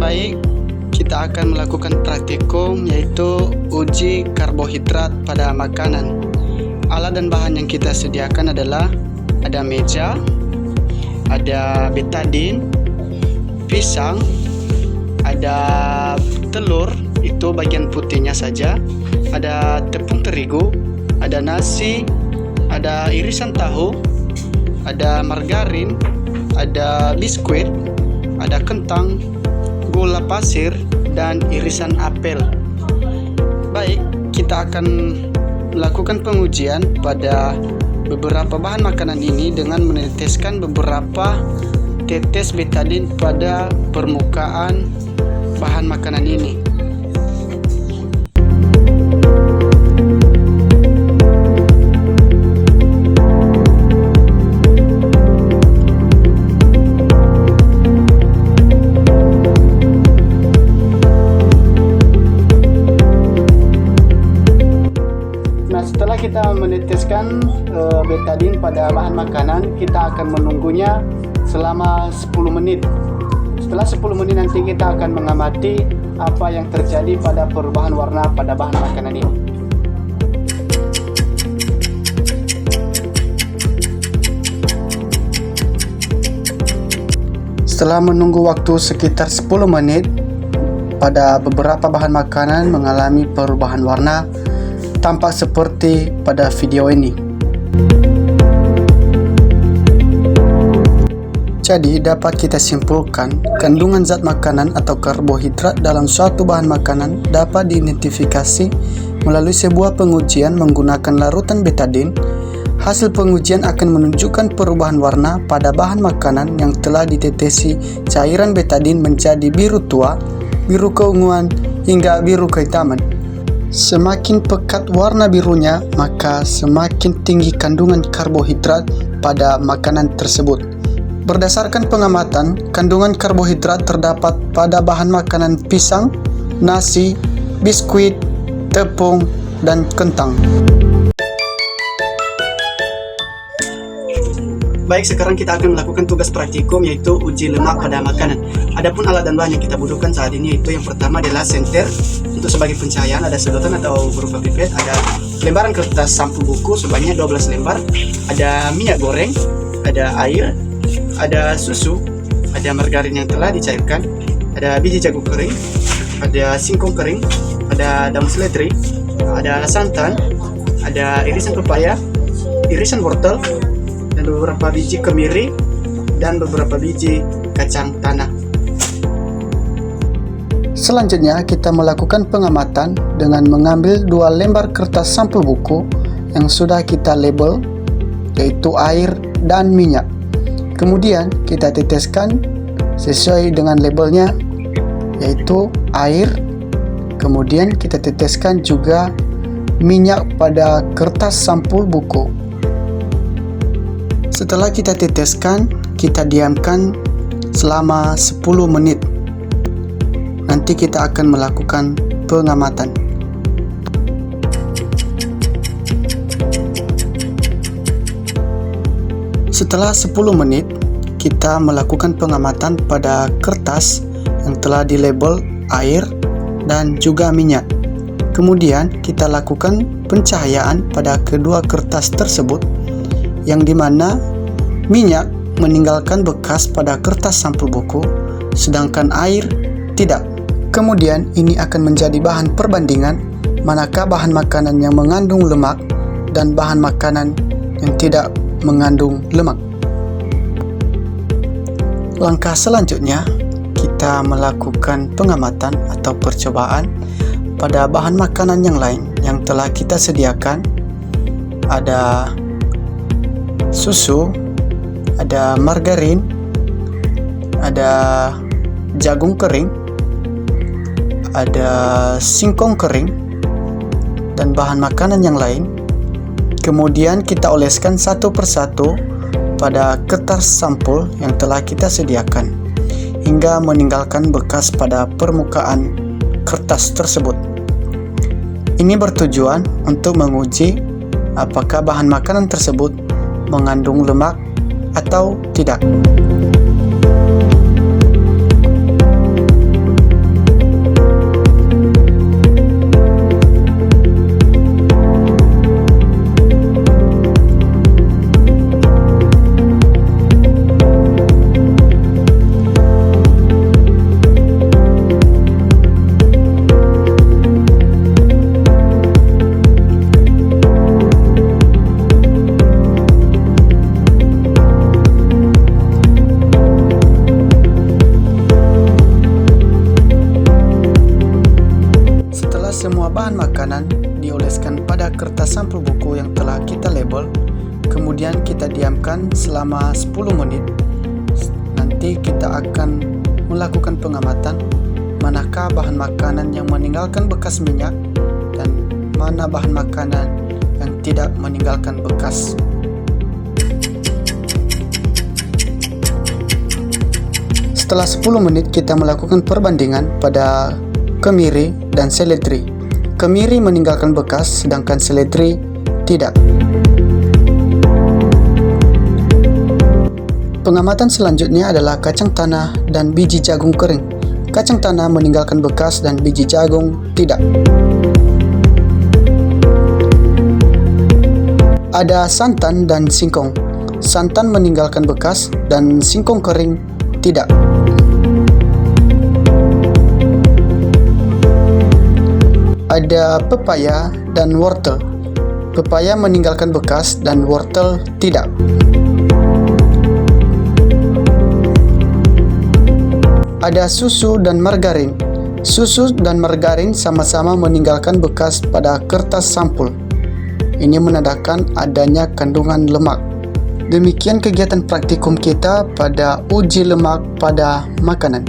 Baik, kita akan melakukan praktikum yaitu uji karbohidrat pada makanan. Alat dan bahan yang kita sediakan adalah ada meja, ada betadin, pisang, ada telur, itu bagian putihnya saja, ada tepung terigu, ada nasi, ada irisan tahu, ada margarin, ada biskuit, ada kentang, gula pasir, dan irisan apel. Baik, kita akan melakukan pengujian pada beberapa bahan makanan ini dengan meneteskan beberapa tetes betadin pada permukaan bahan makanan ini. Setelah kita meneteskan betadin pada bahan makanan, kita akan menunggunya selama 10 menit. Setelah 10 menit nanti kita akan mengamati apa yang terjadi pada perubahan warna pada bahan makanan ini. Setelah menunggu waktu sekitar 10 menit, pada beberapa bahan makanan mengalami perubahan warna, tampak seperti pada video ini. Jadi dapat kita simpulkan, kandungan zat makanan atau karbohidrat dalam suatu bahan makanan dapat diidentifikasi melalui sebuah pengujian menggunakan larutan betadin. Hasil pengujian akan menunjukkan perubahan warna pada bahan makanan yang telah ditetesi cairan betadin menjadi biru tua, biru keunguan, hingga biru kehitaman. Semakin pekat warna birunya, maka semakin tinggi kandungan karbohidrat pada makanan tersebut. Berdasarkan pengamatan, kandungan karbohidrat terdapat pada bahan makanan pisang, nasi, biskuit, tepung, dan kentang. Baik, sekarang kita akan melakukan tugas praktikum yaitu uji lemak pada makanan. Adapun alat dan bahan yang kita butuhkan saat ini yaitu yang pertama adalah senter untuk sebagai pencahayaan, ada sedotan atau berupa pipet, ada lembaran kertas sampul buku sebanyak 12 lembar, ada minyak goreng, ada air, ada susu, ada margarin yang telah dicairkan, ada biji jagung kering, ada singkong kering, ada daun seledri, ada santan, ada irisan pepaya, irisan wortel, dan beberapa biji kemiri dan beberapa biji kacang tanah. Selanjutnya kita melakukan pengamatan dengan mengambil 2 lembar kertas sampul buku yang sudah kita label, yaitu air dan minyak. Kemudian kita teteskan sesuai dengan labelnya, yaitu air. Kemudian kita teteskan juga minyak pada kertas sampul buku. Setelah kita teteskan, kita diamkan selama 10 menit. Nanti kita akan melakukan pengamatan. Setelah 10 menit, kita melakukan pengamatan pada kertas yang telah dilabel air dan juga minyak. Kemudian kita lakukan pencahayaan pada kedua kertas tersebut, yang dimana minyak meninggalkan bekas pada kertas sampul buku, sedangkan air tidak. Kemudian ini akan menjadi bahan perbandingan manakah bahan makanan yang mengandung lemak dan bahan makanan yang tidak mengandung lemak. Langkah selanjutnya, kita melakukan pengamatan atau percobaan pada bahan makanan yang lain yang telah kita sediakan. Ada susu, ada margarin, ada jagung kering, ada singkong kering, dan bahan makanan yang lain. Kemudian kita oleskan satu persatu pada kertas sampul yang telah kita sediakan hingga meninggalkan bekas pada permukaan kertas tersebut. Ini bertujuan untuk menguji apakah bahan makanan tersebut mengandung lemak atau tidak. bahan makanan dioleskan pada kertas sampul buku yang telah kita label, kemudian kita diamkan selama 10 menit. Nanti kita akan melakukan pengamatan manakah bahan makanan yang meninggalkan bekas minyak dan mana bahan makanan yang tidak meninggalkan bekas. Setelah 10 menit kita melakukan perbandingan pada kemiri dan seledri. Kemiri meninggalkan bekas sedangkan seledri tidak. Pengamatan selanjutnya adalah kacang tanah dan biji jagung kering. Kacang tanah meninggalkan bekas dan biji jagung tidak. Ada santan dan singkong. Santan meninggalkan bekas dan singkong kering tidak. Ada pepaya dan wortel. Pepaya meninggalkan bekas dan wortel tidak. Ada susu dan margarin. Susu dan margarin sama-sama meninggalkan bekas pada kertas sampul. Ini menandakan adanya kandungan lemak. Demikian kegiatan praktikum kita pada uji lemak pada makanan.